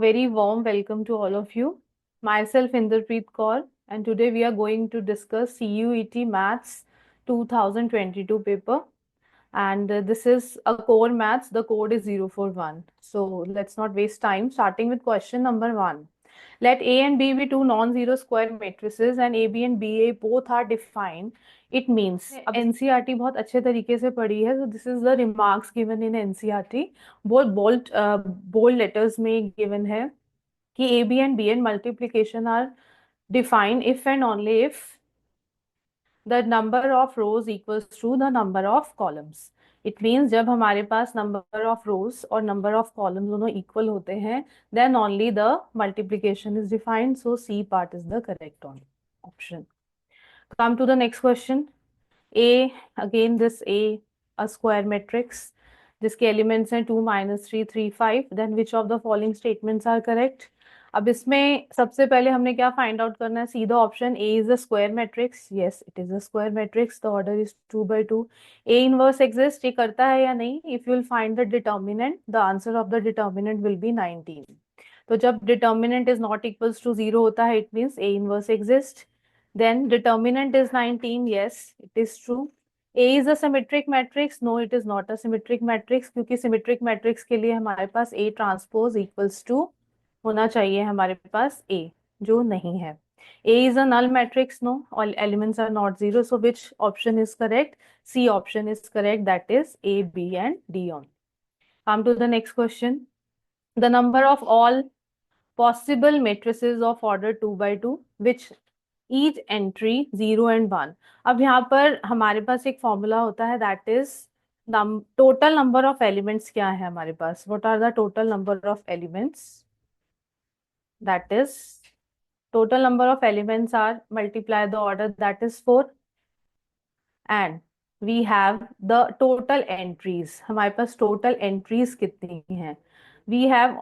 Very warm welcome to all of you. Myself Inderpreet Kaur, and today we are going to discuss CUET Maths 2022 paper. And this is a core maths. The code is 041. So let's not waste time. Starting with question number 1. Let A and B be two non-zero square matrices and AB and BA both are defined. It means अब NCERT बहुत अच्छे तरीके से पढ़ी है. So this is the remarks given in NCERT. बहुत bold letters में given है कि AB and BN multiplication are defined if and only if the number of rows equals to the number of columns. It means जब हमारे पास number of rows और number of columns दोनों equal होते हैं, then only the multiplication is defined. So C part is the correct option. Come to the next question. A, again this a square matrix जिसके elements हैं 2 -3 3 5. Then which of the following statements are correct. अब इसमें सबसे पहले हमने क्या find out करना है. सीधा option A is a square matrix. Yes it is a square matrix. The order is 2/2. A inverse exist, ये करता है या नहीं. If you will find the determinant, the answer of the determinant will be 19. तो जब determinant is not equals to 0 होता है, it means A inverse exist. Then determinant is 19. Yes it is true. A is a symmetric matrix. No, it is not a symmetric matrix क्योंकि symmetric matrix के लिए हमारे पास A transpose equals to होना चाहिए हमारे पास A, जो नहीं है. A is a null matrix. No, all elements are not zero. So which option is correct? C option is correct. That is A, B and D on. Come to the next question. The number of all possible matrices of order 2/2 which each entry 0 and 1. अब यहाँ पर हमारे पास एक formula होता है, that is total number of elements. क्या है हमारे पास? What are the total number of elements? That is total number of elements are multiply the order, that is 4. And we have the total entries. हमारे पास total entries कितनी हैं? We have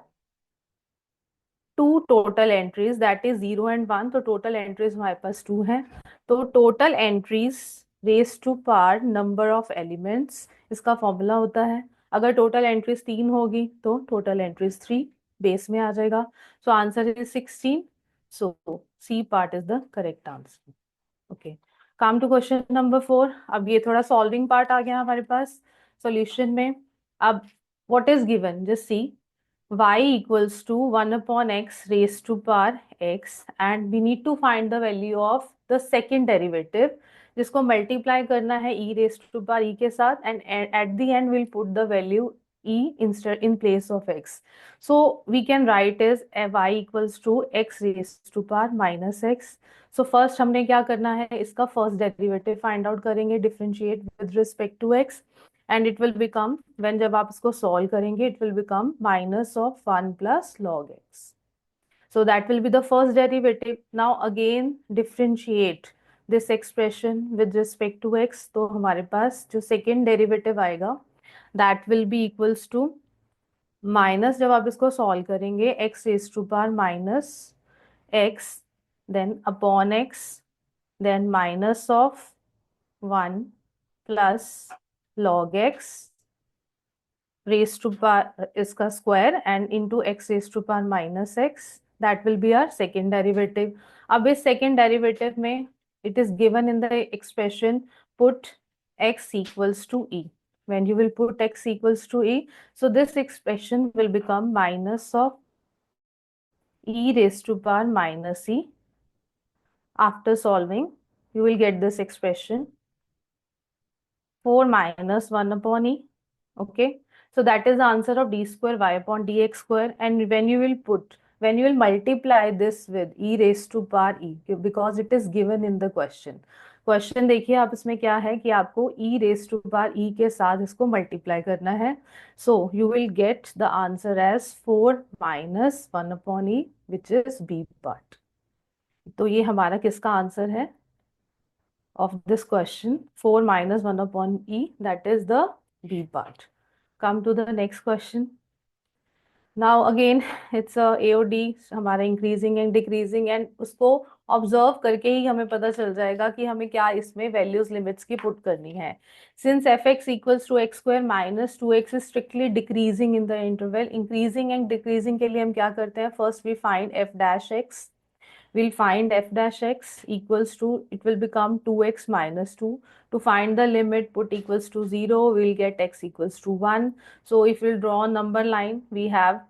two total entries, that is 0 and 1. तो total entries हमारे पास 2 हैं. तो total entries raise to power number of elements, इसका फॉर्मूला होता है. अगर टोटल एंट्रीज 3 होगी तो टोटल एंट्रीज 3 बेस में आ जाएगा. So answer is 16. So C part is the correct answer. Okay, come to question number 4. अब ये थोड़ा सॉल्विंग पार्ट आ गया हमारे पास सॉल्यूशन में. अब what is given, just see. Y equals to 1 upon x raised to power x and we need to find the value of the second derivative जिसको multiply करना है e raised to power e के साथ, and at the end we'll put the value e instead in place of x. So we can write as y equals to x raised to power minus x. So first हमने क्या करना है, इसका first derivative find out करेंगे, differentiate with respect to x. And it will become, when जब आप इसको solve करेंगे, it will become minus of 1 plus log x. So that will be the first derivative. Now again differentiate this expression with respect to x. तो हमारे पास जो second derivative आएगा, that will be equals to minus, जब आप इसको solve करेंगे, x raised to power minus x, then upon x, then minus of 1 plus log x raised to power इसका square and into x raised to power minus x. That will be our second derivative. अब इस second derivative में it is given in the expression put x equals to e. When you will put x equals to e, so this expression will become minus of e raised to power minus e. After solving, you will get this expression 4 minus 1 upon e. Okay, so that is the answer of d square y upon dx square. And when you will multiply this with e raised to power e, because it is given in the question. Question देखिए आप, इसमें क्या है कि आपको e raised to power e के साथ इसको मल्टीप्लाई करना है. So you will get the answer as 4 minus 1 upon e, which is b part. तो ये हमारा किसका आंसर है of this question? 4 minus 1 upon e, that is the b part. Come to the next question. Now again it's a AOD, हमारा increasing and decreasing, and उसको observe करके ही हमें पता चल जाएगा कि हमें क्या इसमें वैल्यूज लिमिट्स की पुट करनी है। Since F X equals to X square minus two X is strictly decreasing in the interval, increasing and decreasing के लिए हम क्या करते हैं, first we find F dash X, we'll find f dash x equals to, it will become 2x minus 2. To find the limit, put equals to 0, we'll get x equals to 1. So if we'll draw a number line, we have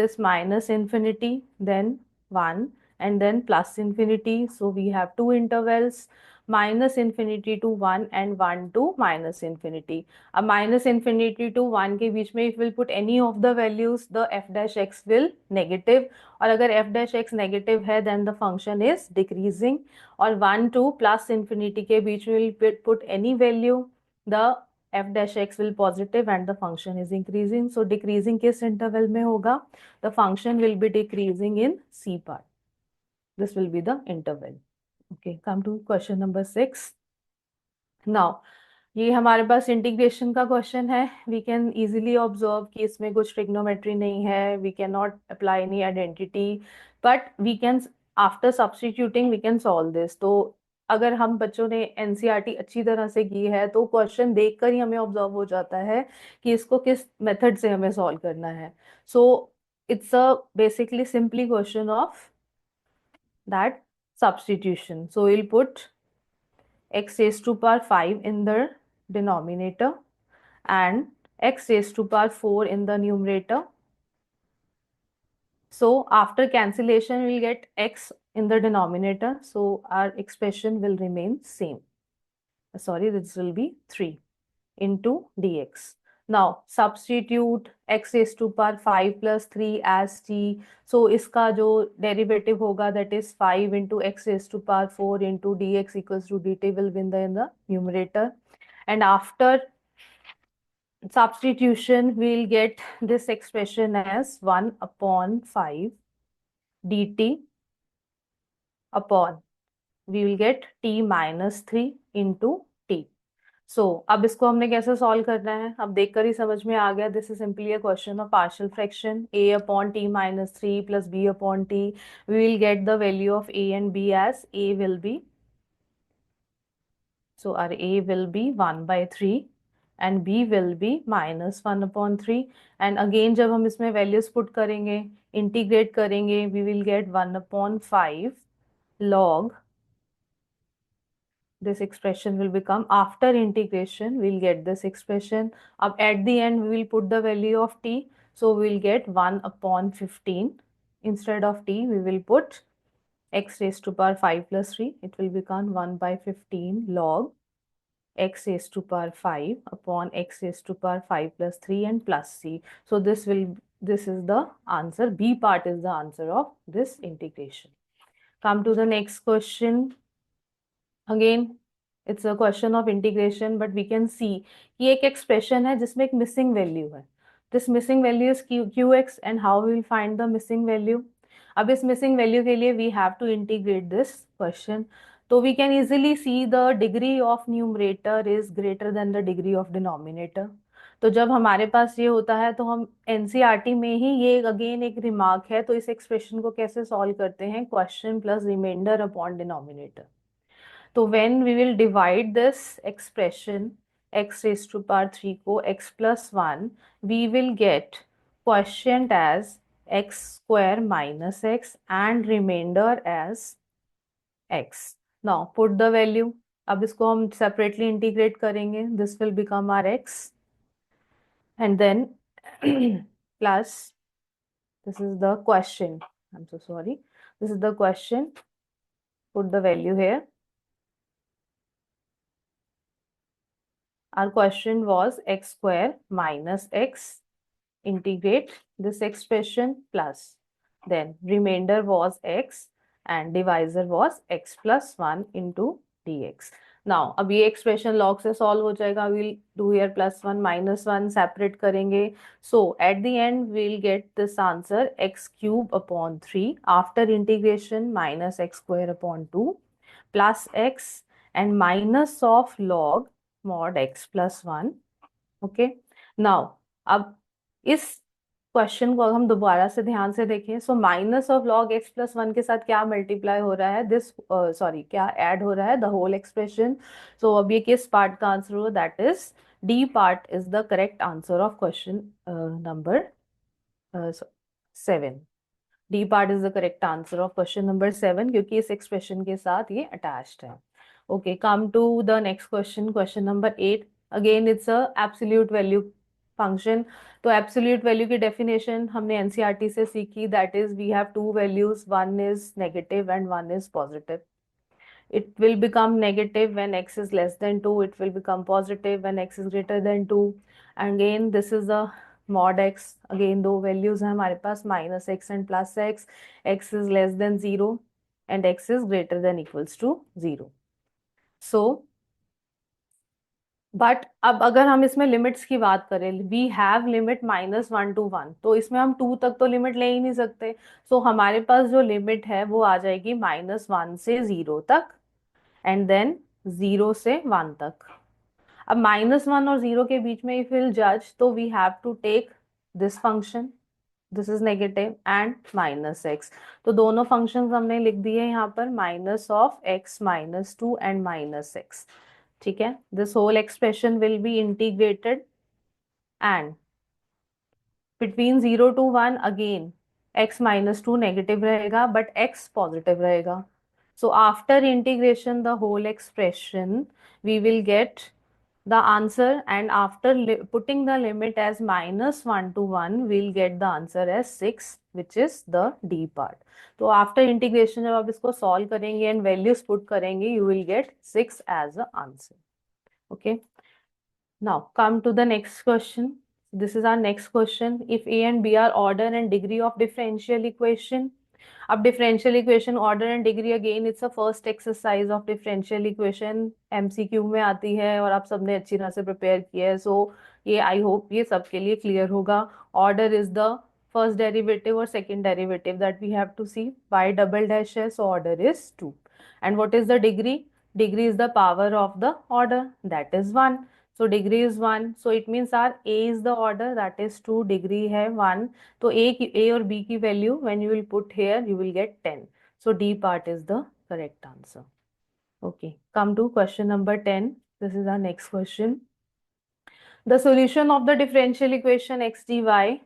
this minus infinity, then 1, and then plus infinity. So we have two intervals, minus infinity to 1 and 1 to minus infinity. अब minus infinity to 1 के बीच में if we'll put any of the values, the f dash x will negative, और अगर f dash x negative है then the function is decreasing, और 1 to plus infinity के बीच में we'll put any value, the f dash x will positive and the function is increasing. So decreasing किस interval में होगा, the function will be decreasing in C part. This will be the interval. Okay, come to question number 6. Now ये हमारे पास integration का question है. We can easily observe कि इसमें कुछ ट्रिग्नोमेट्री नहीं है, we can not apply any identity, but we can after substituting we can solve this. तो अगर हम बच्चों ने एनसीईआरटी अच्छी तरह से की है तो क्वेश्चन देखकर ही हमें ऑब्जर्व हो जाता है कि इसको किस मेथड से हमें सॉल्व करना है. So it's a basically simply question of that substitution. So we'll put x raised to power 5 in the denominator and x raised to power 4 in the numerator. So after cancellation we'll get x in the denominator, so our expression will remain same. Sorry, this will be 3 into dx. Now substitute x raised to power 5 plus 3 as t. So इसका जो derivative होगा that is 5 into x raised to power 4 into dx equals to dt will be in the numerator. And after substitution we'll get this expression as 1 upon 5 dt upon, we will get t minus 3 into t. So अब इसको हमने कैसे solve करना है, अब देखकर ही समझ में आ गया. This is simply a question of partial fraction. a upon t minus 3 plus b upon t, we will get the value of a and b as a will be, so our a will be 1 by 3 and b will be minus 1 upon 3. and again जब हम इसमें values put करेंगे, integrate करेंगे, we will get 1 upon 5 log, this expression will become, after integration we'll get this expression. Up at the end we will put the value of t, so we'll get 1 upon 15. Instead of t we will put x raised to power 5 plus 3, it will become 1 by 15 log x raised to power 5 upon x raised to power 5 plus 3 and plus c. So this is the answer. B part is the answer of this integration. Come to the next question. Again it's a question of integration, but we can see कि एक expression है जिसमें एक missing value है. This missing value is qx, and how we will find the missing value. अब इस missing value के लिए we have to integrate this question. तो we can easily see the degree of numerator is greater than the degree of denominator. तो जब हमारे पास ये होता है तो हम एनसीईआरटी में ही, ये अगेन एक रिमार्क है, तो इस एक्सप्रेशन को कैसे सॉल्व करते हैं, question plus remainder upon denominator. तो when we will divide this expression x raised to power 3 को x plus 1, we will get quotient as x square minus x and remainder as x. Now put the value. अब इसको हम separately integrate करेंगे. This will become our x and then plus, this is the question. I'm so sorry. This is the question. Put the value here. Our question was x square minus x, integrate this expression plus, then remainder was x and divisor was x plus 1 into dx. Now अब ये expression log से solve हो जाएगा. We'll do here plus 1 minus 1 separate करेंगे. So at the end we'll get this answer x cube upon 3 after integration minus x square upon 2 plus x and minus of log mod x plus 1. Okay. Now अब इस question को हम दोबारा से ध्यान से देखें, so minus of log x plus one के साथ क्या मल्टीप्लाई हो रहा है, दिस सॉरी क्या ऐड हो रहा है, द होल एक्सप्रेशन। सो अब ये किस पार्ट का आंसर हो, that is D part is the correct answer of question number 7। D part is the correct answer of question number 7, क्योंकि इस एक्सप्रेशन के साथ ये अटैच्ड है। Okay, come to the next question, question number 8। Again it's a absolute value function. तो absolute value की definition हमने NCERT से सीखी, that is we have two values, one is negative and one is positive. It will become negative when x is less than 2, it will become positive when x is greater than 2। And again this is a mod x, again दो values हैं हमारे पास, minus x and plus x, x is less than 0 and x is greater than equals to 0। so but अब अगर हम इसमें limits की बात करें, वी हैव लिमिट -1 to 1, तो इसमें हम 2 तक तो लिमिट ले ही नहीं सकते। सो हमारे पास जो लिमिट है वो आ जाएगी -1 से 0 तक एंड देन 0 से 1 तक। अब -1 और 0 के बीच में इफ विल जज, तो we have to take this function, this is negative and -x। तो दोनों फंक्शंस हमने लिख दिए यहाँ पर, -(x) -2 एंड -x। ठीक है, this whole expression will be integrated and between 0 to 1 again x-2 negative रहेगा बट x पॉजिटिव रहेगा। So after integration the whole expression we will get the answer, and after putting the limit as -1 to 1 we'll get the answer as 6, which is the D part। तो after integration जब आप इसको solve करेंगे and values put करेंगे, you will get 6 as the answer। okay, now come to the next question, this is our next question। if a and b are order and degree of differential equation, अब differential equation order and degree, again it's a first exercise of differential equation, MCQ में आती है और आप सबने अच्छी तरह से प्रिपेयर किया है। सो ये आई होप ये सबके लिए क्लियर होगा। Order is the first derivative और second derivative that we have to see, by double dash है, so order is 2। And what is the degree, degree is the power of the order, that is 1। so degree is 1, so it means our a is the order, that is 2, degree है 1। तो a और b की value when you will put here you will get 10। so D part is the correct answer। okay, come to question number 10, this is our next question। the solution of the differential equation x dy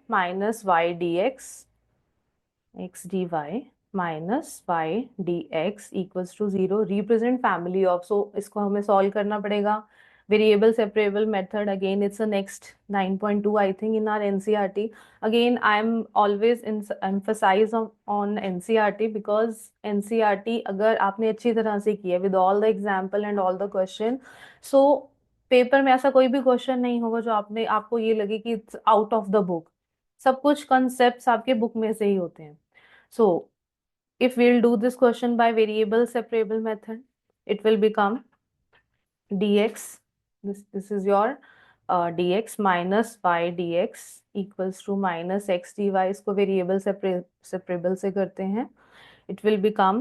minus y dx, x dy minus y d x equals to 0 represent family of. So इसको हमें solve करना पड़ेगा, variable separable method. Again it's a next 9.2 I think in our NCERT. Again I am always emphasize on NCERT because NCERT अगर आपने अच्छी तरह से किया with all the example and all the question, so paper में ऐसा कोई भी क्वेश्चन नहीं होगा जो आपको ये लगे कि it's out of the book. सब कुछ कंसेप्ट आपके बुक में से ही होते हैं। सो if we'll do this question by variable separable method, it will become dx, this is your dx minus y dx equals to minus x dy। इसको variable separable से करते हैं, it will become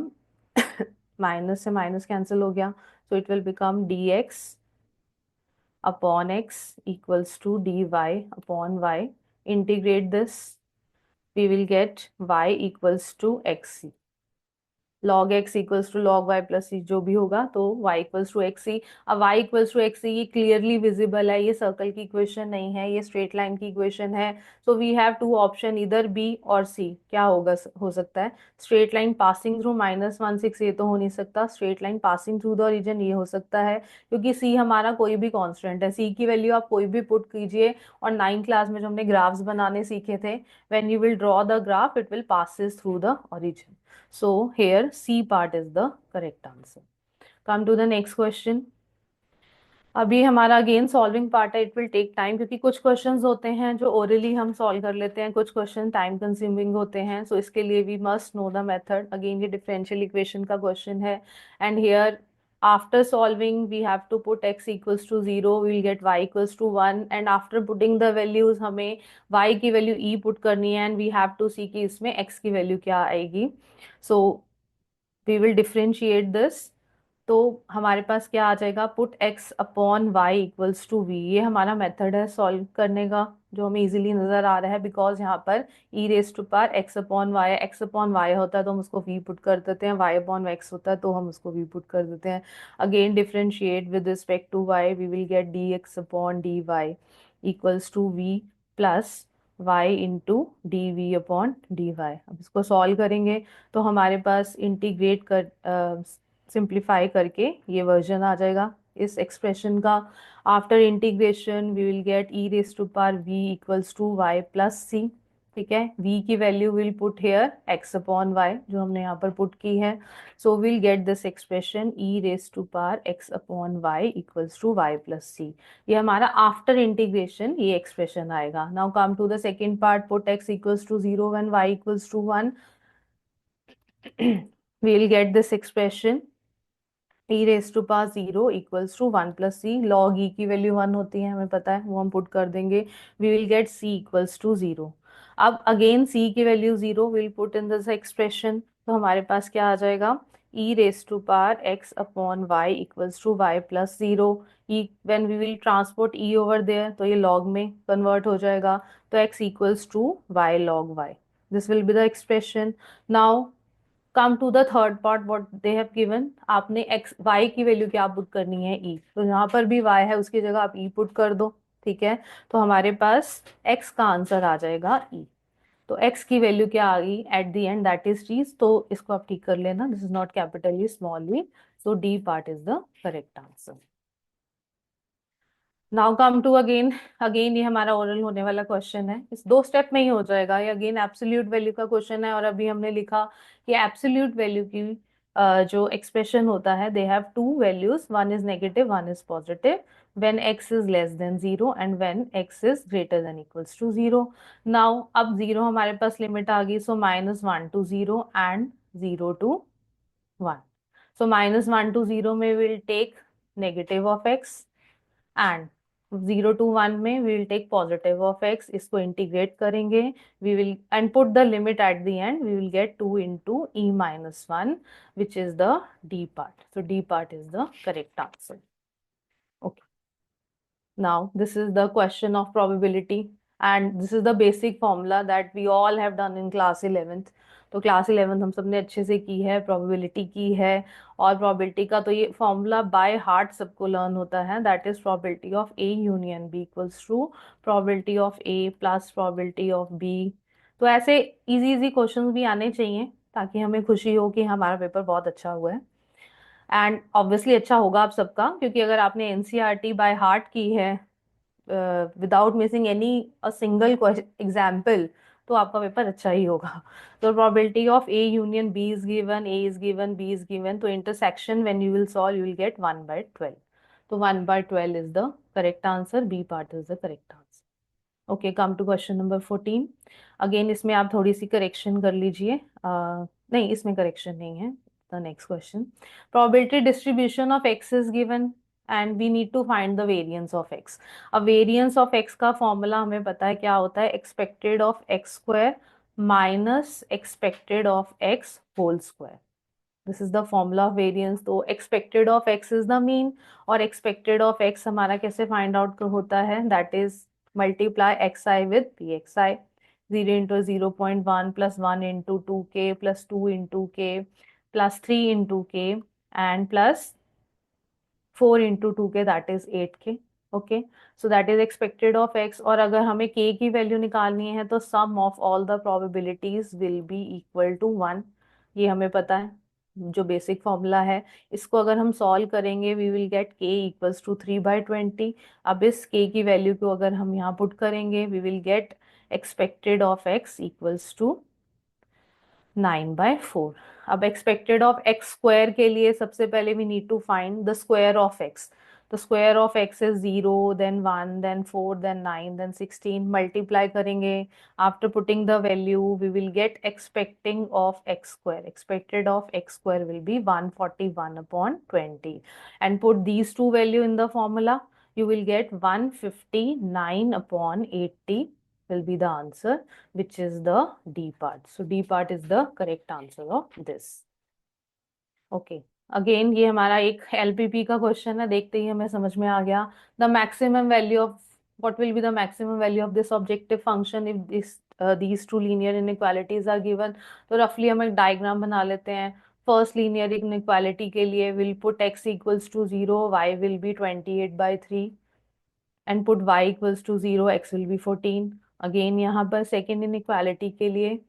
minus से minus cancel हो गया, so it will become dx upon x equals to dy upon y। integrate this, we will get y equals to x log x equals to log y plus C, जो भी होगा तो y equals to x C. अब y equals to x C ये clearly visible है, ये circle की equation नहीं है, ये स्ट्रेट लाइन की इक्वेशन है। So we have two option, इधर बी और सी। क्या होगा, हो सकता है स्ट्रेट लाइन पासिंग थ्रू -1 6, ये तो हो नहीं सकता। Straight line passing through the origin ये हो सकता है, क्योंकि सी हमारा कोई भी कॉन्स्टेंट है, सी की वैल्यू आप कोई भी पुट कीजिए। और 9th क्लास में जो हमने ग्राफ्स बनाने सीखे थे, when you will draw the graph it will passes through the origin. So here C part is the correct answer। Come to the next question। अभी हमारा अगेन सॉल्विंग पार्ट है, it will take time, क्योंकि कुछ questions होते हैं जो orally हम solve कर लेते हैं, कुछ क्वेश्चन टाइम कंज्यूमिंग होते हैं। सो इसके लिए we must know the method. Again ये डिफरेंशियल इक्वेशन का क्वेश्चन है and here after solving we have to put x equals to 0, we will get y equals to 1 and after putting the values हमें y की value e put करनी है and we have to see कि इसमें x की value क्या आएगी। so we will differentiate this तो हमारे पास क्या आ जाएगा, put x upon Y equals to V. ये हमारा मेथड है सॉल्व करने का, जो हमें इजीली नजर आ रहा है, बिकॉज यहाँ पर e raise to power x upon y, x upon y होता है तो हम उसको v पुट कर देते हैं, y अपॉन x होता है तो हम उसको v पुट कर देते हैं। Again differentiate with respect to y, we will get dx upon dy equals to v plus y into D V upon D Y. अब इसको सॉल्व करेंगे तो हमारे पास इंटीग्रेट कर सिंप्लीफाई करके ये वर्जन आ जाएगा इस एक्सप्रेशन का। After integration we will get e raise to power v equals to Y plus C. ठीक है, v की value will put here x upon y, जो हमने यहाँ पर पुट की है। So will get this expression e raise to power x upon Y equals to Y plus C. ये हमारा आफ्टर इंटीग्रेशन ये एक्सप्रेशन आएगा। Now come to the second part, put x equals to 0 when y equals to 1। we will get this expression e raise to power 0 equals to 1 plus C. Log e की वैल्यू 1 होती है, हमें पता है, वो हम पुट कर देंगे। We will get c equals to 0। अब अगेन c की value 0 will put in this expression, तो हमारे पास क्या आ जाएगा, e raise to power x upon Y equals to Y plus 0। E when we will transport e over there तो ये log में कन्वर्ट हो जाएगा, तो x equals to Y log y। This will be the expression. Now come to the third part, what they have given. आपने x Y की value क्या put करनी है, ई, तो यहाँ पर भी वाई है, उसकी जगह आप ई पुट कर दो। ठीक है, तो हमारे पास एक्स का आंसर आ जाएगा ई। तो एक्स की वैल्यू क्या आ गई at the end, that is चीज, तो इसको आप ठीक कर लेना, this is not capital E small E. So D part is the correct answer. Now come to again, again ये हमारा ओरल होने वाला क्वेश्चन है, इस दो स्टेप में ही हो जाएगा। ये अगेन एब्सोल्यूट वैल्यू का क्वेश्चन है, और अभी हमने लिखा कि एब्सोल्यूट वैल्यू की जो एक्सप्रेशन होता है, they have two values, one is negative one is positive, when x is less than 0 and when x is greater than equals to 0। Now अब 0 हमारे पास लिमिट आ गई, so -1 to 0 and 0 to 1। So -1 to 0 में will take negative of x, and 0 to 1 में we will take positive of x। इसको integrate करेंगे, we will and put the limit at the end, we will get 2 into E minus 1 which is the D part. So D part is the correct answer. Okay, now this is the question of probability, and this is the basic formula that we all have done in class 11th। तो class 11th हम सबने अच्छे से की है, probability की है। और प्रोबेबिलिटी का तो ये फॉर्मूला बाय हार्ट सबको लर्न होता है, that is probability of A union B equals to probability of A plus probability of B. तो ऐसे इजी इजी क्वेश्चंस भी आने चाहिए, ताकि हमें खुशी हो कि हमारा पेपर बहुत अच्छा हुआ है। एंड ऑब्वियसली अच्छा होगा आप सबका, क्योंकि अगर आपने एनसीईआरटी बाय हार्ट की है without missing any a single example, तो आपका पेपर अच्छा ही होगा। तो probability of A union B is given, A is given, B is given, तो intersection when you will solve you will get 1/12। तो 1/12 is the correct answer, B part is the correct answer. Okay, come to question number 14। अगेन इसमें आप थोड़ी सी correction कर लीजिए, नहीं इसमें करेक्शन नहीं है। The next question, probability distribution of x is given and we need to find the variance of x. अब वेरिएंस ऑफ एक्स का फॉर्मूला हमें पता है क्या होता है, expected of x square minus expected of x whole square. This is the formula of variance. तो expected of x is the mean, और एक्सपेक्टेड ऑफ एक्स हमारा कैसे फाइंड आउट होता है, that is multiply x i with p x i. 0 into 0.1 plus 1 into 2k plus 2 into k plus 3 into k and plus 4 into 2k that is 8k। Okay, so that is expected of x. और अगर हमें k की वैल्यू निकालनी है तो sum of all the probabilities will be equal to 1, ये हमें पता है, जो बेसिक फॉर्मूला है। इसको अगर हम सॉल्व करेंगे we will get k equals to 3/20। अब इस k की वैल्यू को अगर हम यहाँ पुट करेंगे we will get expected of x equals to 9/4। अब एक्सपेक्टेड ऑफ एक्स स्क्वायर के लिए सबसे पहले we need to find the square of x. The square of x is 0 then 1 then 4 then 9 then 16, multiply करेंगे। After putting the value we will get expecting of x square, expected of x square will be 141/20 and put these two value in the formula, you will get 159/80 will be the answer, which is the D part. So D part is the correct answer of this. Okay. Again ये हमारा एक LPP का question है, देखते ही हमें समझ में आ गया। The maximum value of what will be the maximum value of this objective function if this these two linear inequalities are given. तो रफली हम एक डायग्राम बना लेते हैं। फर्स्ट लीनियर इनइक्वालिटी के लिए will put x equals to 0, y will be 28/3 and put y equals to 0, x will be 14। Again यहाँ पर सेकेंड इनइक्वालिटी के लिए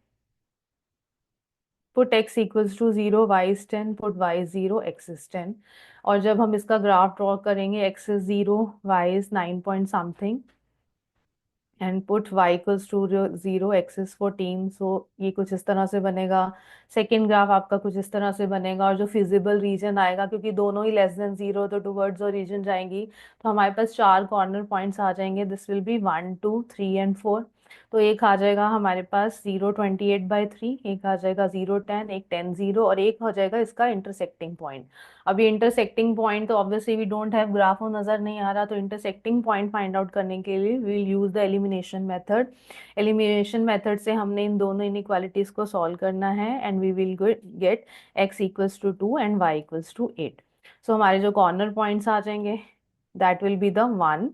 put x equals to 0, y is 10, put y is 0, x is 10। और जब हम इसका ग्राफ ड्रॉ करेंगे, x is 0, y is 9 point something and put y equals to 0, x is 14। सो ये कुछ इस तरह से बनेगा। सेकेंड ग्राफ आपका कुछ इस तरह से बनेगा, और जो फिजिबल रीजन आएगा, क्योंकि दोनों ही लेस देन 0 तो टुवर्ड्स ओरिजिन जाएंगी, तो हमारे पास 4 कॉर्नर पॉइंट्स आ जाएंगे। This will B 1, 2, 3 and 4। तो एक आ जाएगा हमारे पास 0, 28/3, एक आ जाएगा 0, 10, एक 10, 0, और एक हो जाएगा इसका इंटरसेक्टिंग पॉइंट। अब ये इंटरसेक्टिंग पॉइंट तो obviously we don't have graph, वो नजर नहीं आ रहा, तो इंटरसेक्टिंग पॉइंट फाइंड आउट करने के लिए we will use the elimination method. Elimination method से हमने इन दोनों इनइक्वालिटीज को सॉल्व करना है, and we will get x equals to 2 and y equals to 8। So हमारे जो कॉर्नर पॉइंट्स आ जाएंगे, that will be the 1,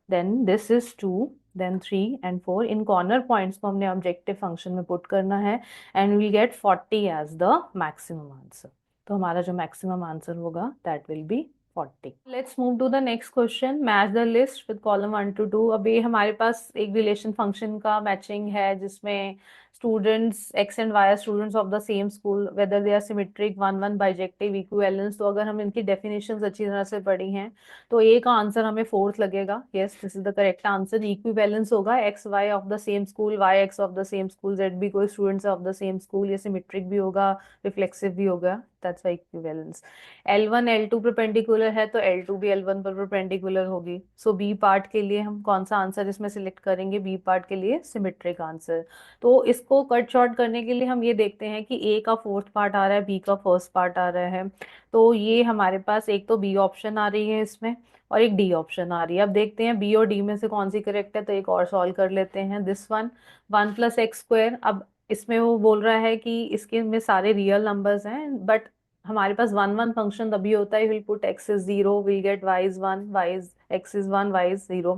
then this is 2, then 3 and 4। इन कॉर्नर पॉइंट्स को हमने ऑब्जेक्टिव फंक्शन में पुट करना है, and will get 40 as the maximum answer. तो हमारा जो मैक्सिमम आंसर होगा that will be 40। Let's move to the next question, match the list with column 1 to 2। अब ये हमारे पास एक रिलेशन फंक्शन का मैचिंग है, जिसमें students x and y are students of the same school whether they are symmetric, one one bijective, equivalence. तो अगर हम इनकी डेफिनेशंस अच्छी तरह से पढ़ी हैं, तो ए का आंसर हमें फोर्थ लगेगा। Yes, this is the correct answer. Equivalence होगा x y of the same school, y x of the same school, z भी कोई students of the same school. ये सिमेट्रिक भी होगा, रिफ्लेक्सिव भी होगा, that's why equivalence. L1 L2 perpendicular है, तो L2 भी L1 पर परपेंडिकुलर होगी। सो बी पार्ट के लिए हम कौन सा आंसर इसमें सिलेक्ट करेंगे? बी पार्ट के लिए सिमेट्रिक आंसर। तो इसको कट शॉर्ट करने के लिए हम ये देखते हैं कि ए का फोर्थ पार्ट आ रहा है, बी का फर्स्ट पार्ट आ रहा है। तो ये हमारे पास एक तो बी ऑप्शन आ रही है इसमें, और एक डी ऑप्शन आ रही है। अब देखते हैं बी और डी में से कौन सी करेक्ट है, तो एक और सॉल्व कर लेते हैं। This one, 1 + x²। अब इसमें वो बोल रहा है कि इसके में सारे रियल नंबर्स हैं, बट हमारे पास 1 1 फंक्शन तभी होता है, will put x is 0, will get y is 1, y is x is 1, y is 0।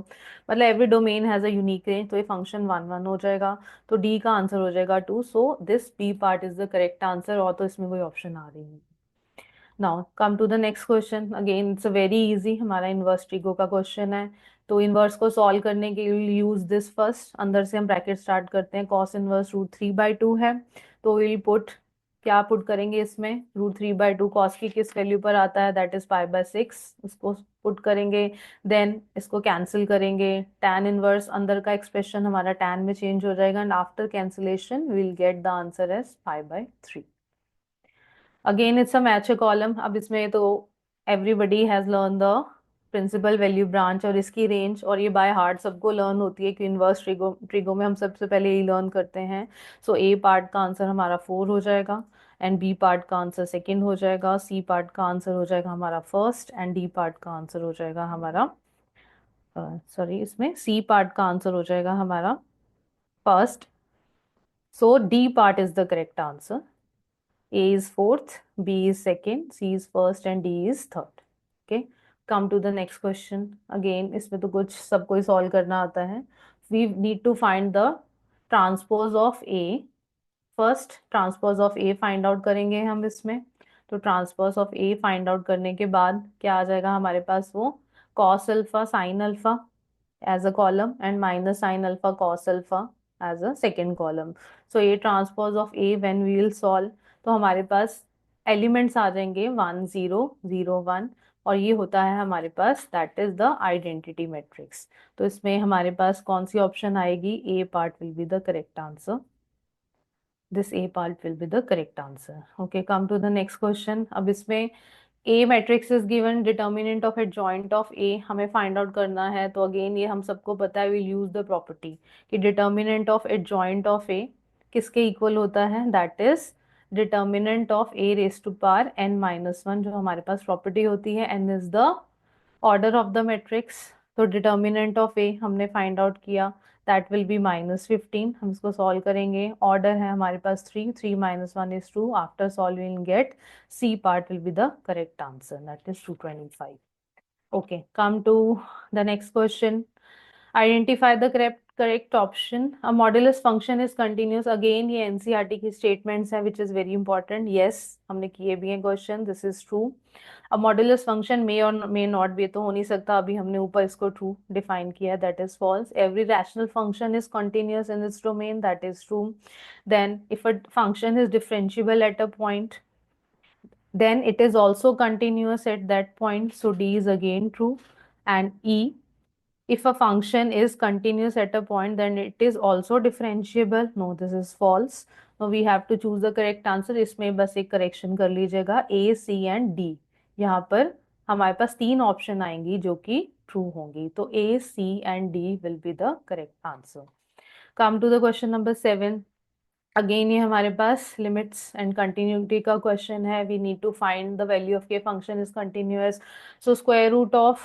मतलब every domain has a unique range, तो ये फंक्शन 1 1 हो जाएगा। तो डी का आंसर हो जाएगा 2। So this B part is the correct answer, और तो इसमें कोई ऑप्शन आ रही नहीं। Now come to the next question. Again it's a very easy, हमारा इनवर्स ट्रिगो का क्वेश्चन है। तो इनवर्स को सॉल्व करने के लिए यूज दिस फर्स्ट। अंदर से हम ब्रैकेट स्टार्ट करते हैं। कॉस इनवर्स √3/2 है, तो विल पुट, क्या पुट करेंगे इसमें? √3/2 कॉस की किस वैल्यू पर आता है? दैट इज π/6, उसको पुट करेंगे। देन इसको कैंसिल करेंगे। tan इनवर्स अंदर का एक्सप्रेशन हमारा tan में चेंज हो जाएगा, and after cancellation will get the answer as π/3। Again it's a match a column. अब इसमें तो everybody has learn the principal value branch और इसकी रेंज, और ये बाय हार्ट सबको लर्न होती है कि इनवर्स ट्रिगो ट्रिगो में हम सबसे पहले यही लर्न करते हैं। सो ए पार्ट का आंसर हमारा 4 हो जाएगा, एंड बी पार्ट का आंसर सेकेंड हो जाएगा, सी पार्ट का आंसर हो जाएगा हमारा फर्स्ट, एंड डी पार्ट का आंसर हो जाएगा हमारा, सॉरी, इसमें सी पार्ट का आंसर हो जाएगा हमारा first. So D part is the correct answer. A is fourth, B is second, C is first and D is third. Okay, come to the next question. Again, इसमें तो कुछ सबको ही solve करना आता है। We need to find the transpose of A. First, transpose of A find out करेंगे हम इसमें। तो transpose of A find out करने के बाद क्या आ जाएगा हमारे पास? वो cos alpha sin alpha as a column and minus sin alpha cos alpha as a second column. So A transpose of A when we will solve, तो हमारे पास एलिमेंट्स आ जाएंगे 1 0 0 1, और ये होता है हमारे पास that is the identity matrix. तो इसमें हमारे पास कौन सी ऑप्शन आएगी? A part will be the correct answer. This A part will be the correct answer. Okay, come to the next question. अब इसमें A matrix is given, determinant of adjoint of A हमें find out करना है। तो again ये हम सबको पता है, विल यूज द प्रॉपर्टी कि determinant of adjoint of A किसके इक्वल होता है? That is determinant of A raise to power n-1, जो हमारे पास प्रॉपर्टी होती है। n is the order of the matrix. तो डिटर्मिनेंट ऑफ ए हमने फाइंड आउट किया, दैट विल बी -15। हम इसको सॉल्व करेंगे, ऑर्डर है हमारे पास 3, 3 - 1 is 2। After solving get C part will be the correct answer, that is 225। Okay, come to the next question. Identify the correct option. A modulus function is continuous. Again ये NCERT की statements हैं which is very important. Yes, हमने किए भी हैं question, this is true. A modulus function may और may not be, तो हो नहीं सकता, अभी हमने ऊपर इसको ट्रू डिफाइन किया, that is false. Every rational function is continuous in this domain, that is true. Then if a function is differentiable at a point, then it is also continuous at that point, so D is again true. And E, if a function is continuous at a point, then it is also differentiable, no, this is false. So we have to choose the correct answer। इसमें बस एक correction कर लीजिएगा, A, C and D, यहाँ पर हमारे पास 3 option आएंगी जो कि ट्रू होंगी, तो A, C and D will be the correct answer। Come to the question number 7। Again ये हमारे पास लिमिट्स एंड कंटिन्यूटी का क्वेश्चन है। We need to find the value of k function is continuous. So square root of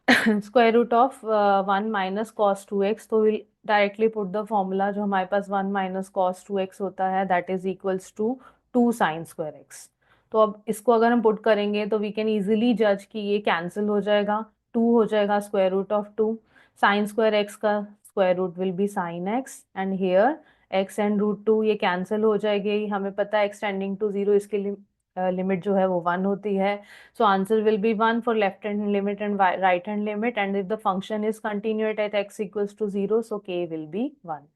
square root of 1 minus cos 2x, तो will directly put the formula जो हमारे पास 1 minus cos 2x होता है, that is equals to 2 sine square x. तो अब इसको अगर हम पुट करेंगे तो वी कैन इजीली जज कि ये कैंसिल हो जाएगा, 2 हो जाएगा square root of 2, sine square x का square root will be sine x, and here x and root 2 ये कैंसिल हो जाएगी। हमें पता है एक्स टेंडिंग टू 0 इसके लिमिट जो है वो 1 होती है। So answer will be 1 for left hand limit and right hand limit, and if the function is continuous at x equals to 0, so k will be 1.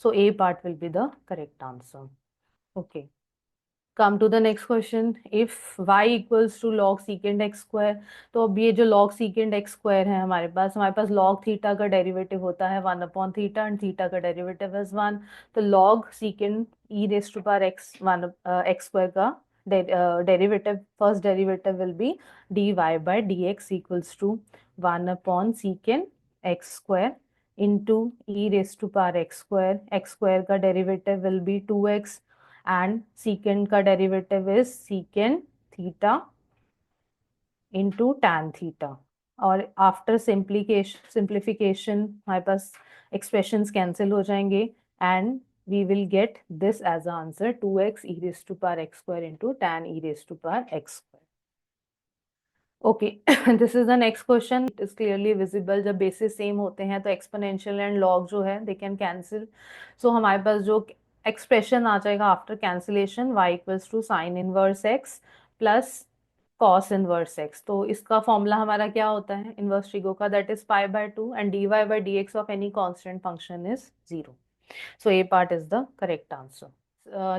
So A part will be the correct answer. Okay. Come to the next question। if y equals to log secant x square, तो अब ये जो log secant x square है हमारे पास log theta का derivative होता है 1 अपॉन थीटा, एंड थीटा का डेरिवेटिव इज 1। तो log secant e raise to power x 1 x square का derivative, first derivative will be dy by dx equals to 1 upon secant x square into e raise to power x square का derivative will be 2x, and secant का derivative is secant theta into tan theta. और after simplification हमारे पास expressions cancel हो जाएंगे, and we will get this as the answer, 2x e raised to power x square into tan e raised to power x square। Okay, this is the next question. It is clearly visible, जब basis same होते हैं तो exponential and log जो है they can cancel. सो हमारे पास जो expression आ जाएगा after cancellation, y equals to sine inverse x plus cos inverse x। तो इसका फॉर्मूला हमारा क्या होता है इनवर्स ट्रिगो का, that is π/2, and dy by dx of any constant function is 0। So A part is the correct answer।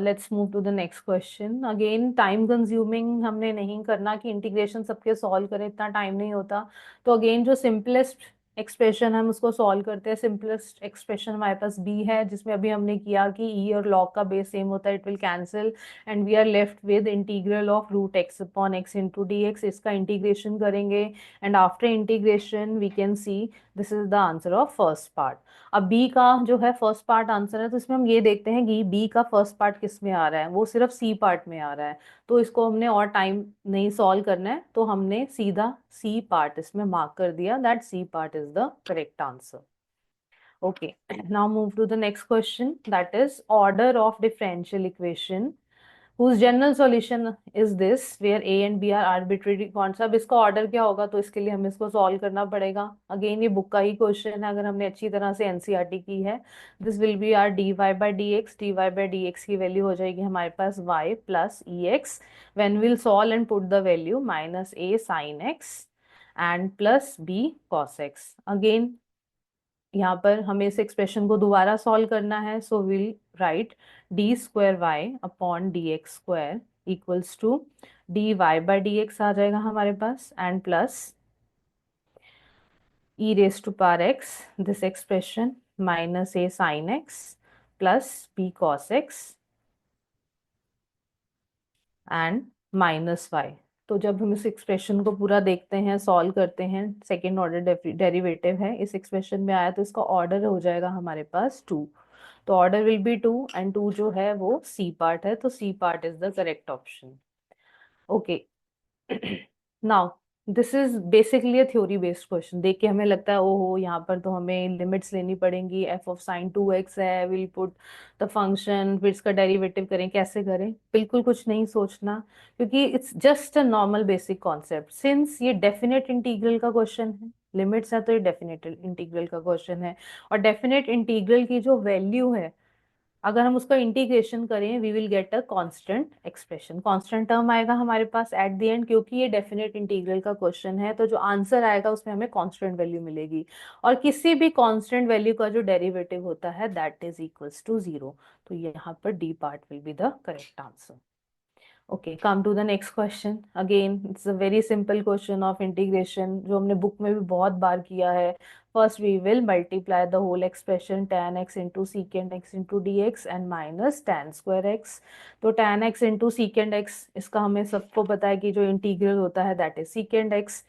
Let's move to the next question। Again time consuming हमने नहीं करना कि इंटीग्रेशन सबके सॉल्व करें, इतना time नहीं होता। तो अगेन जो सिंपलेस्ट एक्सप्रेशन हम उसको सॉल्व करते हैं। सिंपलेस्ट एक्सप्रेशन हमारे पास बी है, जिसमें अभी हमने किया कि ई और लॉग का बेस सेम होता है, it will cancel, and we are left with integral of root x upon x into d x. इसका इंटीग्रेशन करेंगे, and after integration we can see this is the answer of first part. अब B का जो है first part answer है, तो इसमें हम ये देखते हैं कि बी का फर्स्ट पार्ट किस में आ रहा है, वो सिर्फ सी पार्ट में आ रहा है। तो इसको हमने और टाइम नहीं सॉल्व करना है, तो हमने सीधा सी पार्ट इसमें मार्क कर दिया, that C part is the correct answer. Okay, now move to the next question, that is order of differential equation whose general solution is this where a and b are arbitrary constants। अब इसका order क्या होगा, तो इसके लिए हमें इसको solve करना पड़ेगा। अगेन ये बुक का ही क्वेश्चन है, अगर हमने अच्छी तरह से एनसीईआरटी की है। This will be our dy by dx, dy by dx की वैल्यू हो जाएगी हमारे पास y plus e x, when will solve and put the value minus a sin x and plus b cos x। Again यहाँ पर हमें इस expression को दोबारा सॉल्व करना है, so will write d square y upon d x square equals to d y by d x आ जाएगा हमारे पास, and plus e raised to power x this expression minus a sin x plus b cos x and minus y. तो जब हम इस expression को पूरा देखते हैं, सॉल्व करते हैं, सेकेंड ऑर्डर डेरिवेटिव है इस एक्सप्रेशन में आया, तो इसका ऑर्डर हो जाएगा हमारे पास 2। तो ऑर्डर विल बी 2, एंड 2 जो है वो सी पार्ट है, तो C part is the correct option. Okay, now this is basically a theory based question. देख के हमें लगता है ओहो यहाँ पर तो हमें लिमिट्स लेनी पड़ेंगी, एफ ऑफ साइन 2x है, विल पुट द फंक्शन, फिर इसका डेरिवेटिव करें, कैसे करें, बिल्कुल कुछ नहीं सोचना, क्योंकि it's just a normal basic concept. Since ये डेफिनेट इंटीग्रल का क्वेश्चन है, लिमिट्स है तो ये डेफिनेट इंटीग्रल का क्वेश्चन है, और डेफिनेट इंटीग्रल की जो वैल्यू है अगर हम उसका इंटीग्रेशन करें we will get a constant expression, constant term आएगा हमारे पास एट द एंड, क्योंकि ये डेफिनेट इंटीग्रल का क्वेश्चन है तो जो आंसर आएगा उसमें हमें कांस्टेंट वैल्यू मिलेगी, और किसी भी कांस्टेंट वैल्यू का जो डेरिवेटिव होता है that is equals to zero. तो यहाँ पर D part will be the correct answer. Okay, come to the next question. Again it's a very simple question of integration जो हमने बुक में भी बहुत बार किया है। First we will multiply the whole expression tan x into secant x into d x and minus tan square x. तो tan x into secant x, इसका हमें सबको पता है कि जो इंटीग्रल होता है दैट इज secant x,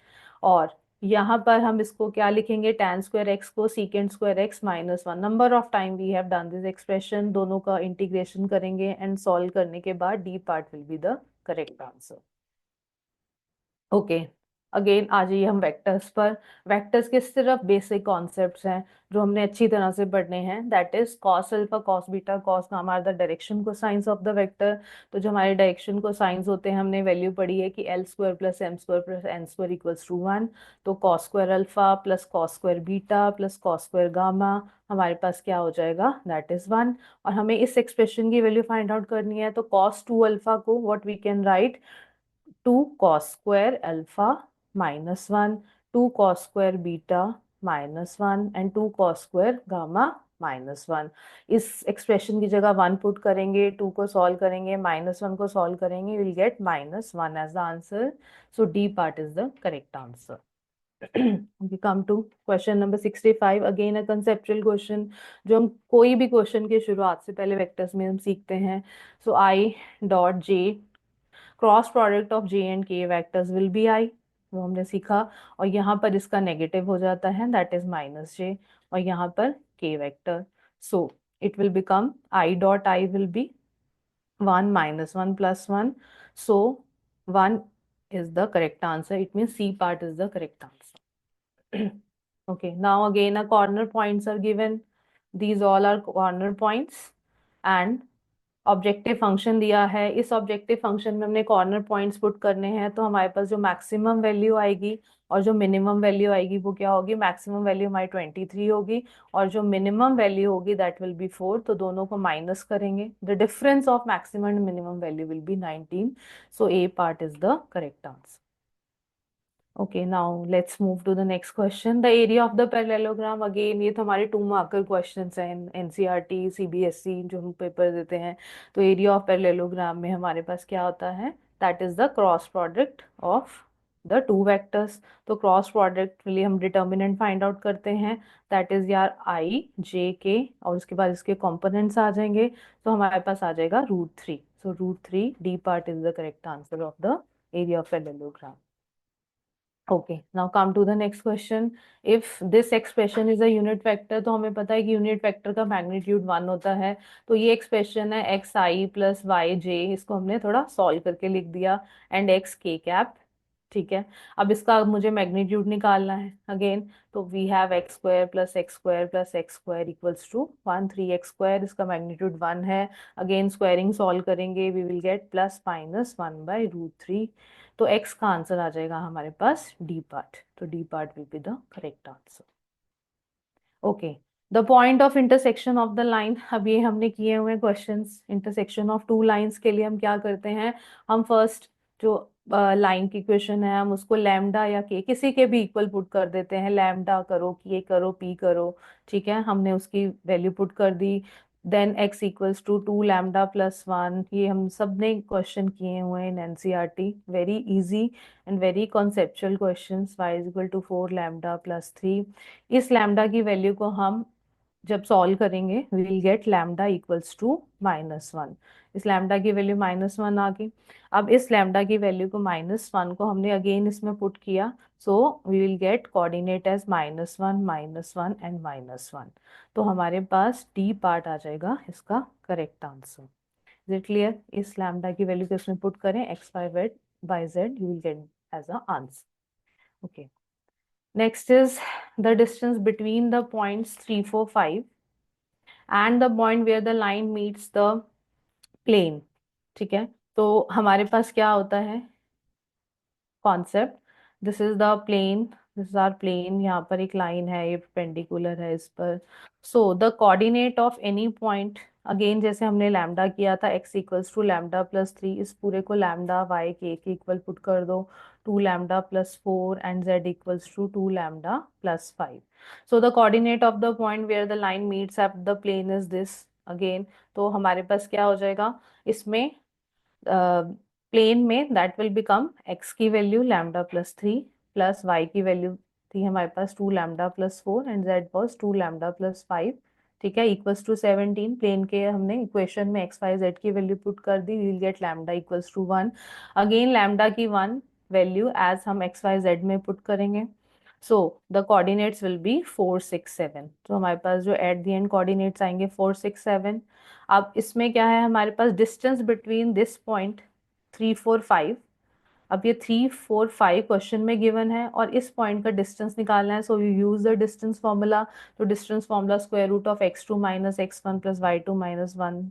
और यहाँ पर हम इसको क्या लिखेंगे, tan स्क्वायर एक्स को secant square x minus one. Number of time we have done this expression, दोनों का इंटीग्रेशन करेंगे एंड सॉल्व करने के बाद D part will be the correct answer. Okay, again आ जाइए हम वेक्टर्स पर। वेक्टर्स के सिर्फ बेसिक कॉन्सेप्ट्स हैं जो हमने अच्छी तरह से पढ़ने हैं, that is cos alpha cos beta cos gamma are the direction cosines of the vector. तो जो हमारे डायरेक्शन को साइंस होते हैं हमने वैल्यू पढ़ी है कि l square plus m square plus n square equals to one. तो cos square alpha plus cos square beta plus cos square gamma हमारे पास क्या हो जाएगा, दैट इज वन। और हमें इस एक्सप्रेशन की वैल्यू फाइंड आउट करनी है, तो कॉस टू अल्फा को what we can write, two cos square alpha minus one, two cos square beta minus one and two cos square gamma minus one. इस expression की जगह one put करेंगे, two को solve करेंगे, minus one को solve करेंगे, will get minus one as the answer. So D part is the correct answer. we come to question number 65, again a conceptual question जो हम कोई भी क्वेश्चन के शुरुआत से पहले वेक्टर्स में हम सीखते हैं। So i dot j, cross product of j and k vectors will be i, वो हमने सीखा, और यहाँ पर इसका नेगेटिव हो जाता है दैट इज माइनस जे, और यहाँ पर के vector. So it will become I dot I will be one minus one plus one, so one is the correct answer. It means C part is the correct answer. Okay, now again a corner points are given. These all are corner points and objective function दिया है। इस objective function में हमने corner points put करने हैं, तो हमारे पास जो मैक्सिमम वैल्यू आएगी और जो मिनिमम वैल्यू आएगी वो क्या होगी, मैक्सिमम वैल्यू हमारी 23 होगी और जो मिनिमम वैल्यू होगी दैट विल बी 4। तो दोनों को माइनस करेंगे, the difference of maximum and minimum value will be 19। So A part is the correct answer. Okay, now let's move to the next question. The area of the parallelogram, again ये तो हमारे 2 marker questions हैं NCERT CBSE जो हम paper देते हैं। तो area of parallelogram में हमारे पास क्या होता है, that is the cross product of the two vectors. तो क्रॉस प्रोडक्ट के लिए हम डिटर्मिनेंट फाइंड आउट करते हैं, दैट इज यार आई जे के, और उसके बाद इसके कंपोनेंट्स आ जाएंगे, तो हमारे पास आ जाएगा √3। सो √3 D part is the correct answer of the area of parallelogram. Okay, now come to the next question. If this expression is a unit vector, तो हमें पता है कि यूनिट वेक्टर का मैग्नीट्यूड 1 होता है। तो ये एक्सप्रेशन है एक्स आई प्लस वाई जे, इसको हमने थोड़ा सॉल्व करके लिख दिया, एंड एक्स के कैप। ठीक है, अब इसका मुझे मैग्नीट्यूड निकालना है अगेन। तो we have x square plus x square plus x square equals to one, 3x square, इसका मैग्नीट्यूड 1 है। अगेन स्क्वायरिंग सॉल्व करेंगे, we will get plus minus 1/√3। तो x का आंसर आ जाएगा हमारे पास डी पार्ट। तो D part will be the correct answer. Okay, the point of intersection of the line, अब ये हमने किए हुए questions intersection of two lines के लिए हम क्या करते हैं, हम फर्स्ट जो लाइन की इक्वेशन है हम उसको लैम्डा या के किसी के भी इक्वल पुट कर देते हैं, लैम्डा करो, के करो, पी करो। ठीक है, हमने उसकी वैल्यू पुट कर दी। Then x equals to 2 lambda plus 1, ये हम सब ने क्वेश्चन किए हुए हैं in NCERT, very easy and very conceptual questions. y is equal to 4 lambda plus 3, इस लैम्डा की वैल्यू को हम जब सॉल्व करेंगे we will get lambda equals to -1। इस लैम्डा की वैल्यू -1 आ गई। अब इस लैम्डा की वैल्यू को -1 को हमने अगेन इसमें पुट किया, so we will get coordinate as -1 -1 and -1। तो हमारे पास डी पार्ट आ जाएगा इसका correct answer. Is it clear, इस लैम्डा की वैल्यू को इसमें पुट करें x y z, you will get as a answer. Okay. Next is the distance between the points 3, 4, 5 and the point where the line meets the plane. ठीक है, तो हमारे पास क्या होता है concept, this is the plane, this is our plane, यहाँ पर एक लाइन है, ये परपेंडिकुलर है इस पर। So the coordinate of any point, again जैसे हमने लैम्डा किया था, x equals to lambda plus 3, इस पूरे को लैम्डा y के इक्वल पुट कर दो, 2 lambda plus 4 and z equals to 2 lambda plus 5। So the coordinate of the point where the line meets at the plane is this. Again तो हमारे पास क्या हो जाएगा इसमें, प्लेन में दैट विल बिकम x की value lambda plus 3 plus y की वैल्यू थी हमारे पास 2 lambda plus 4 and z was 2 lambda plus 5। ठीक है, इक्वल्स टू 17। प्लेन के हमने इक्वेशन में x y z की वैल्यू पुट कर दी, we will get lambda equals to 1। Again lambda की 1 वैल्यू एज हम x y z में पुट करेंगे, so the coordinates will be 4 6 7। तो हमारे पास जो एट द एंड कोऑर्डिनेट्स आएंगे 4 6 7। अब इसमें क्या है हमारे पास, डिस्टेंस बिटवीन दिस पॉइंट 3 4 5। अब ये 3 4 5 क्वेश्चन में गिवन है और इस पॉइंट का डिस्टेंस निकालना है, so you use the distance formula. तो distance formula square root of x2 minus x1 plus y2 minus 1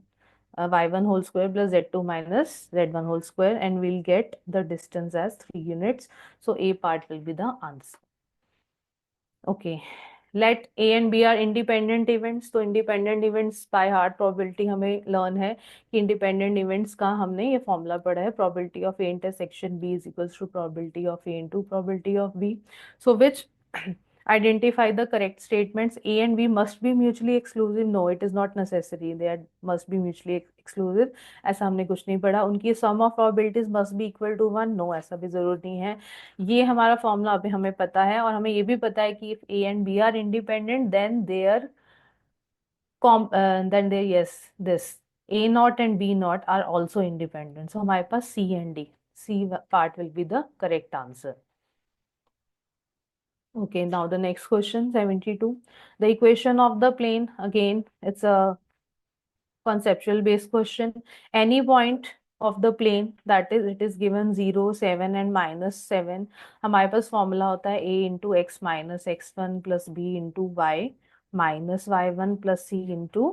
y1 whole square plus z2 minus z1 whole square and we'll get the distance as 3 units. So A part will be the answer. Okay, let A and B are independent events। तो independent events by heart probability हमें learn है कि independent events का हमने ये formula पढ़ा है, probability of A intersection B is equals to probability of A into probability of B. So which identify the correct statements, A and B must be mutually exclusive, no it is not necessary, they are must be mutually exclusive, ऐसा हमने कुछ नहीं पढ़ा। उनकी sum of probabilities must be equal to 1, no ऐसा भी जरूरत नहीं है। ये हमारा फॉर्मूला अभी हमें पता है और हमें ये भी पता है कि if A and B are independent then their yes this A naught and B naught are also independent, so हमारे पास C and D, C part will be the correct answer. Okay, now the next question 72, the equation of the plane, again it's a conceptual based question. Any point of the plane, that is it is given 0 7 and minus 7, हमारे पास formula होता है a into x minus x1 plus b into y minus y1 plus c into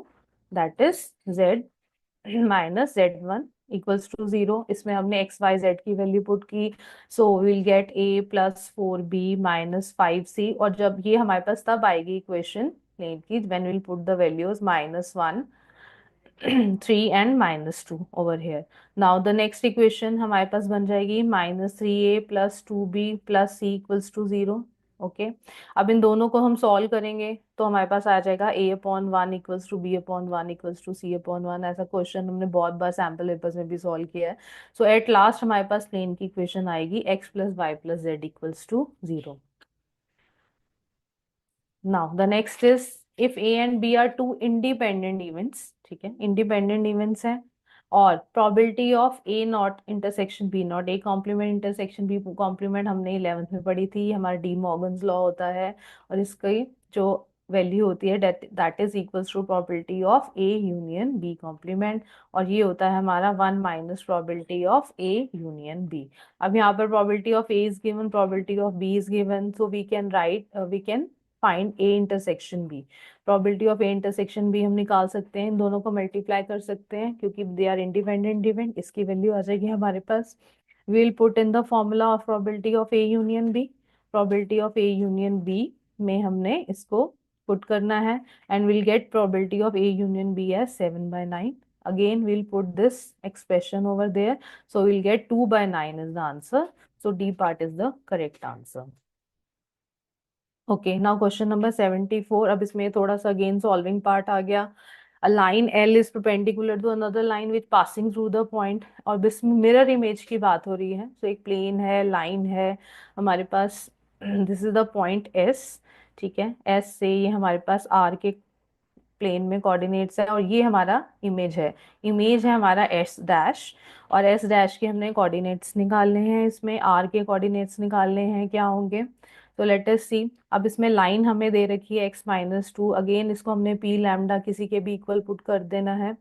that is z minus z1 equals to 0। इसमें हमने x y z की value put की, so will get a plus 4b minus 5c। और जब ये हमारे पास तब आएगी इक्वेशन प्लेन की when will put the values minus 1 3 and minus 2 over here. Now the next equation हमारे पास बन जाएगी minus 3a plus 2b plus c equals to 0. Okay, अब इन दोनों को हम सॉल्व करेंगे तो हमारे पास आ जाएगा a upon 1 equals to b upon 1 equals to c upon 1। ऐसा क्वेश्चन हमने बहुत बार सैम्पल पेपर्स में भी सॉल्व किया है। सो एट लास्ट हमारे पास प्लेन की इक्वेशन आएगी x plus y plus z equals to 0। Now the next is if A and B are two independent events, ठीक है, independent events है और probability of A not intersection B not, A complement intersection B complement हमने 11th में पढ़ी थी, हमारा D Morgan's law होता है और इसकी जो वैल्यू होती है that is equals to probability of A union B complement, और ये होता है हमारा 1 minus probability of A union B। अब यहाँ पर probability of A is given, probability of B is given, so we can write we can find A intersection B. Probability of A intersection B हम निकाल सकते हैं, इन दोनों को multiply कर सकते हैं क्योंकि दे आर इंडिपेंडेंट इवेंट। इसकी वैल्यू आ जाएगी हमारे पास, will put in the formula of probability of A union B. Probability of A union B में हमने इसको पुट करना है and will get probability of A union B as 7/9। again we'll put this expression over there, so we'll get 2/9 is the answer, so D part is the correct answer। Okay, now question number 74। अब इसमें थोड़ा सा again solving part आ गया। A line L is perpendicular to another line which passing through the point, और इसमें mirror image की बात हो रही है। तो एक प्लेन है, लाइन है हमारे पास, this is the point S. ठीक है, एस से ये हमारे पास आर के प्लेन में कोऑर्डिनेट्स है और ये हमारा इमेज है हमारा एस डैश, और एस डैश के हमने कोऑर्डिनेट्स निकालने हैं, इसमें आर के कोऑर्डिनेट्स निकालने हैं, क्या होंगे। तो लेट अस सी। अब इसमें लाइन हमें दे रखी है एक्स माइनस टू, अगेन इसको हमने पी लैम्डा किसी के भी इक्वल पुट कर देना है।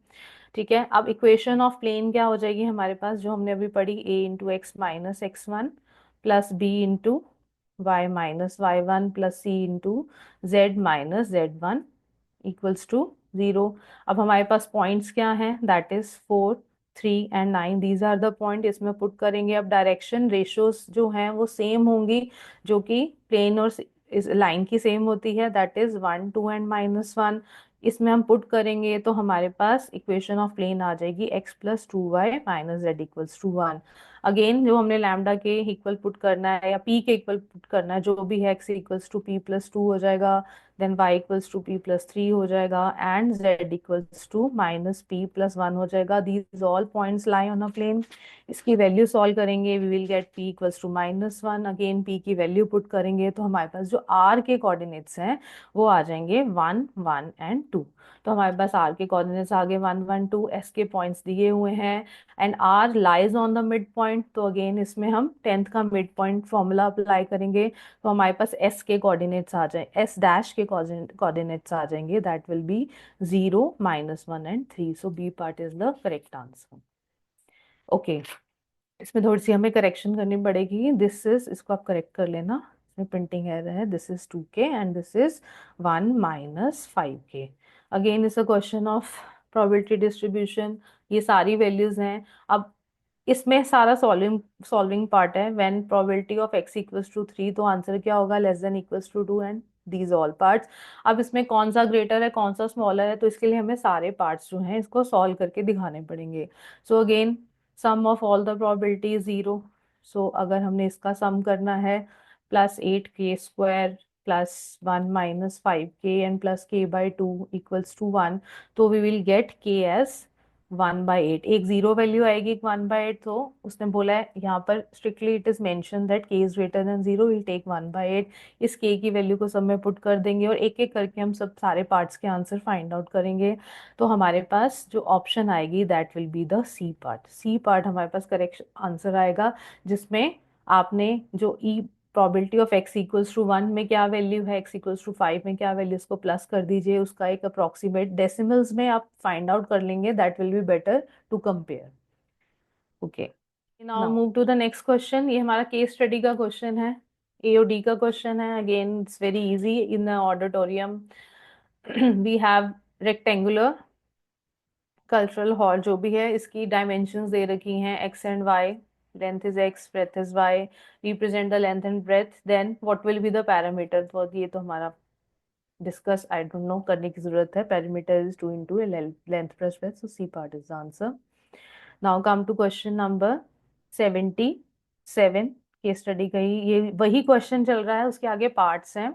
ठीक है, अब इक्वेशन ऑफ प्लेन क्या हो जाएगी हमारे पास जो हमने अभी पढ़ी, A into x minus x1 plus B into y minus y1 plus c into z minus z1 equals to 0। अब हमारे पास पॉइंट्स क्या हैं, that is 4, 3 and 9, these are the point. इसमें पुट करेंगे। अब डायरेक्शन रेशियोज जो हैं वो सेम होंगी, जो कि प्लेन और इस लाइन की सेम होती है, दैट इज 1, 2 एंड -1। इसमें हम पुट करेंगे तो हमारे पास इक्वेशन ऑफ प्लेन आ जाएगी x+2y - z=1। अगेन जो हमने लैम्डा के इक्वल पुट करना है या p के इक्वल पुट करना है, जो भी है, x=p+2 हो जाएगा, देन y=p+3 हो जाएगा एंड z=-p+1 हो जाएगा। These all points lie on a plane. इसकी वैल्यू सॉल्व करेंगे, we will get p=-1। Again p की वैल्यू पुट करेंगे तो हमारे पास जो r के कोऑर्डिनेट्स हैं वो आ जाएंगे 1, 1 एंड 2। तो हमारे पास r के कोऑर्डिनेट्स आ गए 1, 1, 2, s के पॉइंट्स दिए हुए हैं and r lies on the mid point. तो अगेन इसमें हम 10th का मिड पॉइंट फॉर्मूला अप्लाई करेंगे, तो हमारे पास s के कोऑर्डिनेट्स आ जाए, s डैश के कोऑर्डिनेट्स आ जाएंगे, that will be 0, -1 and 3। So B part is the correct answer. Okay, इसमें थोड़ी सी हमें करेक्शन करनी पड़ेगी। दिस इज, इसको आप करेक्ट कर लेना, इसमें प्रिंटिंग एरर है। This is 2k and this is 1 - 5k। Again is a question of probability distribution. ये सारी वैल्यूज हैं। अब इसमें सारा सॉल्विंग सॉल्विंग पार्ट है। व्हेन प्रोबेबिलिटी ऑफ x=3, तो आंसर क्या होगा, <<2 एंड दीज ऑल पार्ट्स। अब इसमें कौन सा ग्रेटर है कौन सा स्मॉलर है, तो इसके लिए हमें सारे पार्ट्स जो हैं इसको सॉल्व करके दिखाने पड़ेंगे। So again sum of all the probability 0। So अगर हमने इसका सम करना है, +8k² +1 - 5k एंड +k/2 = 1, तो we will get k as 1/8। एक जीरो वैल्यू आएगी, एक 1/8। तो उसने बोला है यहाँ पर strictly it is mention that k इज ग्रेटर देन 0, विल टेक 1/8। इस k की वैल्यू को सब में पुट कर देंगे और एक एक करके हम सब सारे पार्ट्स के आंसर फाइंड आउट करेंगे। तो हमारे पास जो ऑप्शन आएगी that will be the C part. C part हमारे पास करेक्ट आंसर आएगा, जिसमें आपने जो ई प्रोबेबिलिटी ऑफ x=1 में क्या वैल्यू है, x=5 में क्या वैल्यू, इसको प्लस कर दीजिए, उसका एक अप्रोक्सीमेट डेसिमल्स में आप फाइंड आउट कर लेंगे, that will be better to compare. Okay, now move to the next question. ये हमारा केस स्टडी का क्वेश्चन है, AOD का क्वेश्चन है। Again it's very easy. In the auditorium we have rectangular cultural hall, जो भी है, इसकी डायमेंशंस दे रखी हैं x and y। Length is x, breadth is y। Represent the length and breadth, then what will be the parameter for, ये तो हमारा डिस्कस, आई डोंट नो, करने की जरूरत है। Parameter is 2 into length plus breadth, so C part is the answer. Now come to question number 77। Case study का ही ये वही क्वेश्चन चल रहा है, उसके आगे पार्ट्स हैं।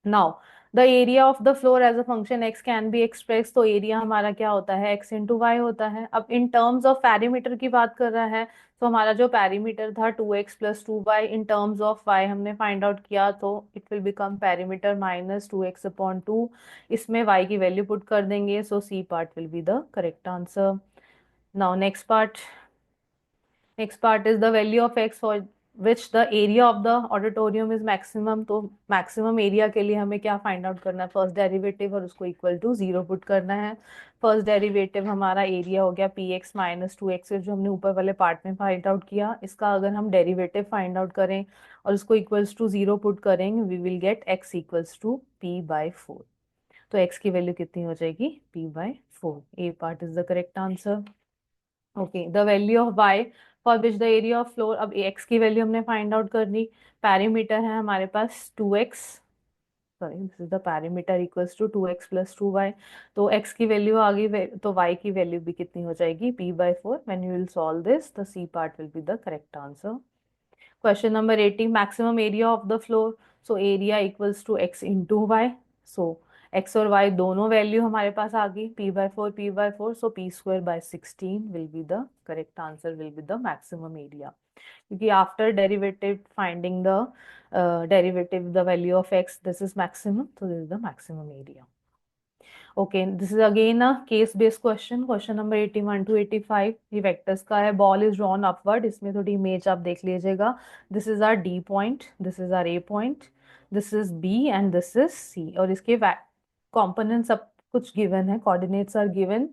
Now the area of the floor as a function x can be express. तो एरिया हमारा क्या होता है, x इंटू वाई होता है। अब इन टर्म्स ऑफ पैरीमीटर की बात कर रहा है, तो हमारा जो पैरीमीटर था 2x+2y, in terms of y हमने फाइंड आउट किया, तो it will become perimeter -2x/2। इसमें y की वैल्यू पुट कर देंगे, so C part will be the correct answer. Now next part is the value of x for which the area of the auditorium is maximum. तो maximum area के लिए हमें क्या find out करना है, first derivative और उसको equal to 0 put करना है। फर्स्ट डेरिवेटिव हमारा एरिया हो गया px - 2x, जो हमने ऊपर वाले पार्ट में फाइंड आउट किया। इसका अगर हम डेरिवेटिव फाइंड आउट करें और उसको इक्वल्स टू 0 पुट करेंगे, वी विल गेट x=p/4। तो x की वैल्यू कितनी हो जाएगी, p/4। A part is the correct answer. Okay, the value of y for which the area of floor. अब x की वैल्यू हमने फाइंड आउट करनी। पैरीमीटर है हमारे पास 2x, sorry this is the perimeter, equals to 2x+2y। तो x की value आ गई, तो y की वैल्यू भी कितनी हो जाएगी, p/4। When you will solve this, the C part will be the correct answer. Question number 80, maximum area of the floor. So area equals to x into y. सो x और y दोनों value हमारे पास आ गई, p/4 so p²/16 will be the correct answer, will be the maximum area. क्योंकि after derivative finding the derivative the value of x, this is maximum, so this is the maximum area. Okay, this is again a case based question. Question number 81 to 85 ये vectors का है। Ball is drawn upward, इसमें थोड़ी image आप देख लीजिएगा। This is our D point, this is our A point, this is B and this is C. और इसके कॉम्पोनेंट सब कुछ गिवन है, coordinates are given.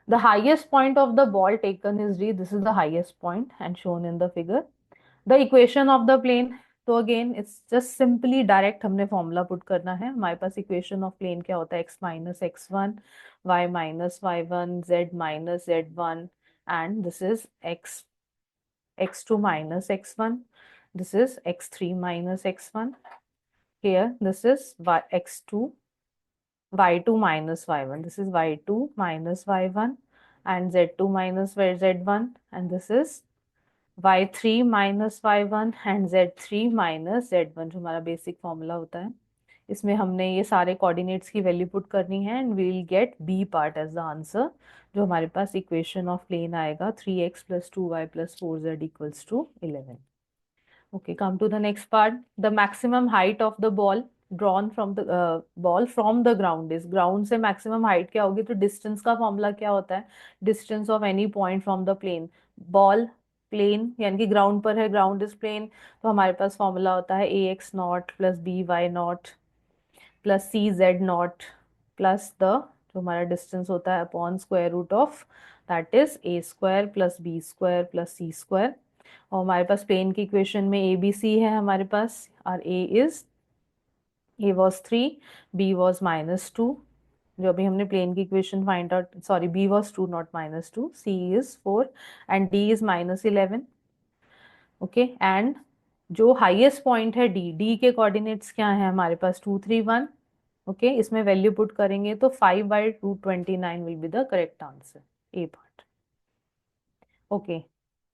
The highest point of the ball taken is D, this is the highest point and shown in the figure. The equation of the plane, तो again it's just simply direct हमने formula put करना है। हमारे पास equation of plane क्या होता है, x minus x1, y minus y1, z minus z1, and this is x2 minus x1, this is x3 minus x1, here this is x2, y2 minus y1, this is y2 minus y1, and z2 minus z1, and this is y3 minus y1 and z3 minus z1, जो हमारा basic formula होता है। इसमें हमने ये सारे coordinates की value put करनी है and we will get B part as the answer, जो हमारे पास इक्वेशन ऑफ प्लेन आएगा 3x plus 2y plus 4z equals to 11. Okay, come to the next part. The maximum height of the ball drawn from the ball from the ground is, ground से maximum height क्या होगी, तो distance का formula क्या होता है, distance of any point from the plane, ball plane यानी कि ground पर है, ground is plane, तो हमारे पास फॉर्मूला होता है ax naught plus B Y naught plus C Z naught plus D, जो हमारा डिस्टेंस होता है upon square root of that is A square plus B square plus C square. और हमारे पास प्लेन की इक्वेशन में ए बी सी है हमारे पास, और ए वॉज 3, बी वॉज -2, जो अभी हमने प्लेन की equation find out, sorry B was 2 not -2, C is 4 and D is -11। Okay, and जो हाईएस्ट पॉइंट है डी के कोऑर्डिनेट्स क्या है हमारे पास 2 3 1। ओके, इसमें वैल्यू पुट करेंगे तो 5/229 will be the correct answer, A part. Okay,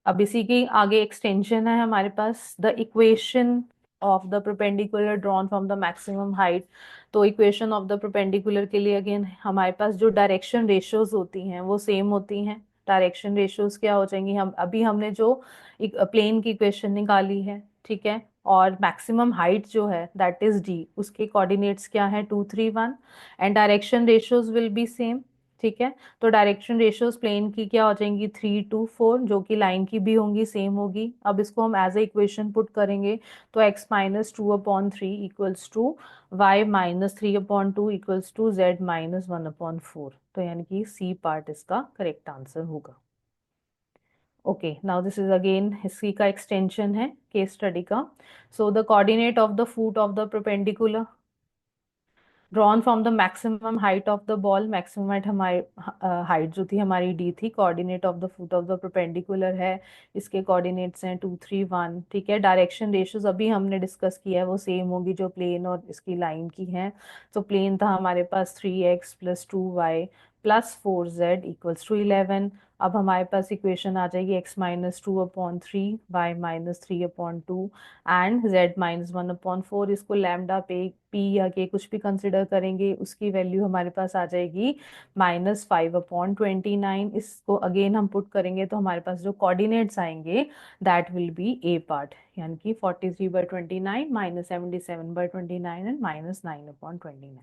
अब इसी की आगे एक्सटेंशन है हमारे पास, the equation of the perpendicular drawn from the maximum height. तो इक्वेशन ऑफ द परपेंडिकुलर के लिए अगेन हमारे पास जो डायरेक्शन रेशियोज होती हैं वो सेम होती हैं। डायरेक्शन रेशियोज क्या हो जाएंगी, हम अभी हमने जो प्लेन की इक्वेशन निकाली है, ठीक है, और मैक्सिमम हाइट जो है दैट इज डी, उसके कोऑर्डिनेट्स क्या है 2 3 1, and direction ratios will be same, ठीक है। तो डायरेक्शन रेशियोज प्लेन की क्या हो जाएंगी 3 2 4, जो कि लाइन की भी होंगी, सेम होगी। अब इसको हम एज ए इक्वेशन पुट करेंगे तो x minus 2/3 equals to y minus 3/2 equals to z minus 1/4, तो यानी कि सी पार्ट इसका करेक्ट आंसर होगा। Okay, now this is again इसी का एक्सटेंशन है केस स्टडी का। So the coordinate of the foot of the perpendicular drawn from the maximum height of the ball, maximum height हमारी height जो थी हमारी डी थी, coordinate of the foot of the perpendicular है, इसके coordinates हैं 2 3 1, ठीक है। डायरेक्शन रेशियोज अभी हमने डिस्कस किया है वो सेम होगी जो प्लेन और इसकी लाइन की हैं। तो प्लेन था हमारे पास 3x plus 2y plus 4z equals to 11। अब हमारे पास इक्वेशन आ जाएगी x minus 2/3, y minus 3/2 and z minus 1/4। इसको लैम्डा पे पी या के कुछ भी कंसिडर करेंगे, उसकी वैल्यू हमारे पास आ जाएगी -5/29। इसको अगेन हम पुट करेंगे तो हमारे पास जो कोऑर्डिनेट्स आएंगे that will B A part, यानी कि 43/29 -77/29 and -9/29।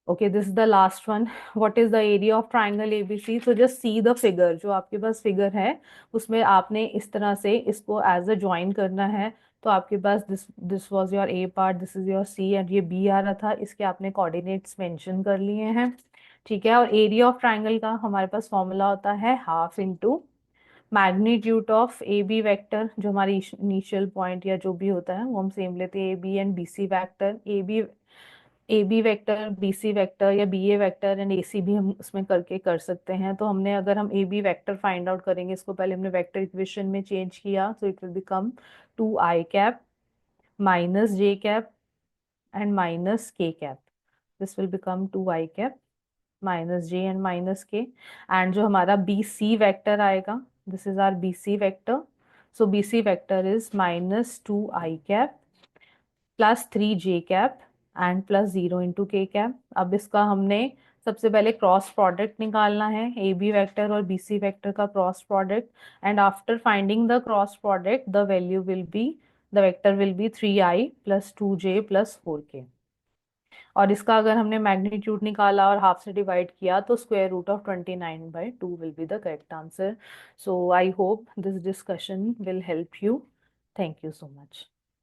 Okay, this is the last one. What is the area of triangle ABC? So just see the figure, जो आपके पास फिगर है उसमें आपने इस तरह से इसको एज अ ज्वाइन करना है। तो आपके पास this was your A part, this is your C, and ये बी आ रहा था, इसके आपने कोऑर्डिनेट्स मेंशन कर लिए हैं, ठीक है। और एरिया ऑफ ट्राइंगल का हमारे पास फॉर्मूला होता है half into magnitude of A B vector, जो हमारी इनिशियल पॉइंट या जो भी होता है वो हम सेम लेते हैं, A B and B C vector, A B vector, B C vector या B A vector and A C भी हम उसमें करके कर सकते हैं। तो हमने अगर हम A B vector find out करेंगे, इसको पहले हमने वेक्टर इक्वेशन में चेंज किया, तो it will become 2i cap minus j cap and minus k cap. This will become 2i cap minus j and minus k, and जो हमारा B C vector आएगा, this is our B C vector, so B C vector is -2i cap plus 3j cap and plus 0 into k cap. अब इसका हमने सबसे पहले cross product निकालना है, ए बी वैक्टर और बी सी वैक्टर का cross product, and after finding the cross product the value will be, the vector will be 3i plus 2j plus 4k। और इसका अगर हमने मैग्नीट्यूड निकाला और हाफ से डिवाइड किया तो square root of 29/2 will be the correct answer. So I hope this discussion will help you. Thank you so much.